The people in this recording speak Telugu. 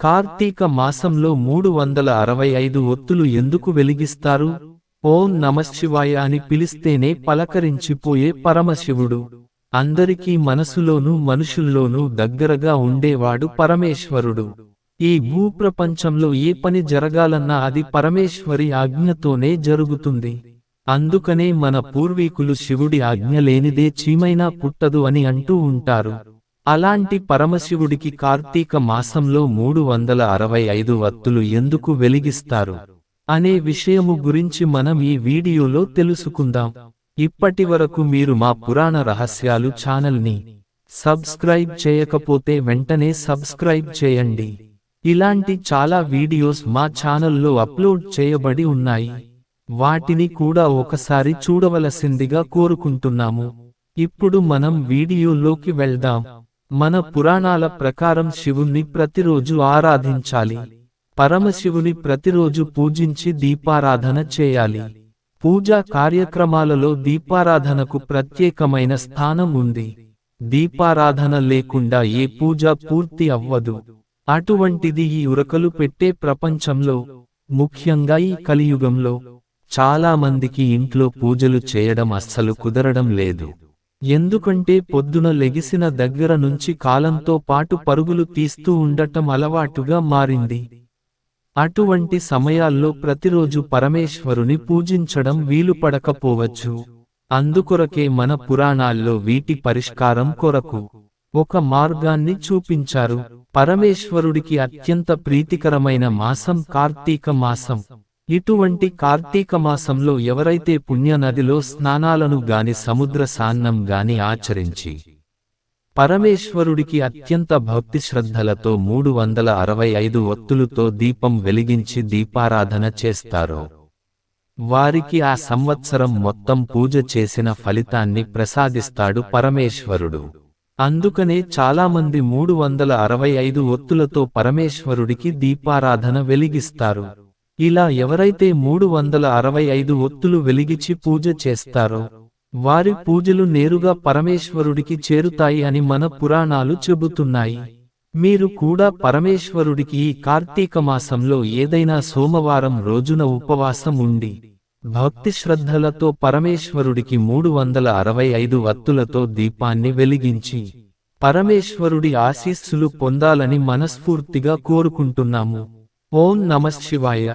కార్తీక మాసంలో 365 ఒత్తులు ఎందుకు వెలిగిస్తారు? ఓం నమఃశివాయ అని పిలిస్తేనే పలకరించిపోయే పరమశివుడు. అందరికీ మనసులోనూ మనుషుల్లోనూ దగ్గరగా ఉండేవాడు పరమేశ్వరుడు. ఈ భూప్రపంచంలో ఏ పని జరగాలన్నా అది పరమేశ్వరి ఆజ్ఞతోనే జరుగుతుంది. అందుకనే మన పూర్వీకులు శివుడి ఆజ్ఞ లేనిదే చీమైనా పుట్టదు అని అంటూ ఉంటారు. అలాంటి పరమశివుడికి కార్తీక మాసంలో 365 వత్తులు ఎందుకు వెలిగిస్తారు అనే విషయము గురించి మనం ఈ వీడియోలో తెలుసుకుందాం. ఇప్పటివరకు మీరు మా పురాణ రహస్యాలు ఛానల్ని సబ్స్క్రైబ్ చేయకపోతే వెంటనే సబ్స్క్రైబ్ చేయండి. ఇలాంటి చాలా వీడియోస్ మా ఛానల్లో అప్లోడ్ చేయబడి ఉన్నాయి. వాటిని కూడా ఒకసారి చూడవలసిందిగా కోరుకుంటున్నాము. ఇప్పుడు మనం వీడియోలోకి వెళ్దాం. మన పురాణాల ప్రకారం శివుణ్ణి ప్రతిరోజు ఆరాధించాలి. పరమశివుని ప్రతిరోజు పూజించి దీపారాధన చేయాలి. పూజా కార్యక్రమాలలో దీపారాధనకు ప్రత్యేకమైన స్థానం ఉంది. దీపారాధన లేకుండా ఏ పూజ పూర్తి అవ్వదు. అటువంటిది ఈ ఉరకలు పెట్టే ప్రపంచంలో, ముఖ్యంగా ఈ కలియుగంలో చాలా మందికి ఇంట్లో పూజలు చేయడం అస్సలు కుదరడం లేదు. ఎందుకంటే పొద్దున లెగిసిన దగ్గర నుంచి కాలంతో పాటు పరుగులు తీస్తూ ఉండటం అలవాటుగా మారింది. అటువంటి సమయాల్లో ప్రతిరోజు పరమేశ్వరుని పూజించడం వీలు పడకపోవచ్చు. అందుకొరకే మన పురాణాల్లో వీటి పరిష్కారం కొరకు ఒక మార్గాన్ని చూపించారు. పరమేశ్వరుడికి అత్యంత ప్రీతికరమైన మాసం కార్తీక మాసం. ఇటువంటి కార్తీక మాసంలో ఎవరైతే పుణ్య నదిలో స్నానాలను గాని సముద్ర స్నానం గాని ఆచరించి పరమేశ్వరుడికి అత్యంత భక్తి శ్రద్ధలతో 365 ఒత్తులతో దీపం వెలిగించి దీపారాధన చేస్తారో వారికి ఆ సంవత్సరం మొత్తం పూజ చేసిన ఫలితాన్ని ప్రసాదిస్తాడు పరమేశ్వరుడు. అందుకనే చాలామంది 365 ఒత్తులతో పరమేశ్వరుడికి దీపారాధన వెలిగిస్తారు. ఇలా ఎవరైతే 365 ఒత్తులు వెలిగించి పూజ చేస్తారో వారి పూజలు నేరుగా పరమేశ్వరుడికి చేరుతాయి అని మన పురాణాలు చెబుతున్నాయి. మీరు కూడా పరమేశ్వరుడికి ఈ కార్తీక మాసంలో ఏదైనా సోమవారం రోజున ఉపవాసం ఉండి భక్తి శ్రద్ధలతో పరమేశ్వరుడికి 365 వత్తులతో దీపాన్ని వెలిగించి పరమేశ్వరుడి ఆశీస్సులు పొందాలని మనస్ఫూర్తిగా కోరుకుంటున్నాము. ఓం నమఃశివాయ.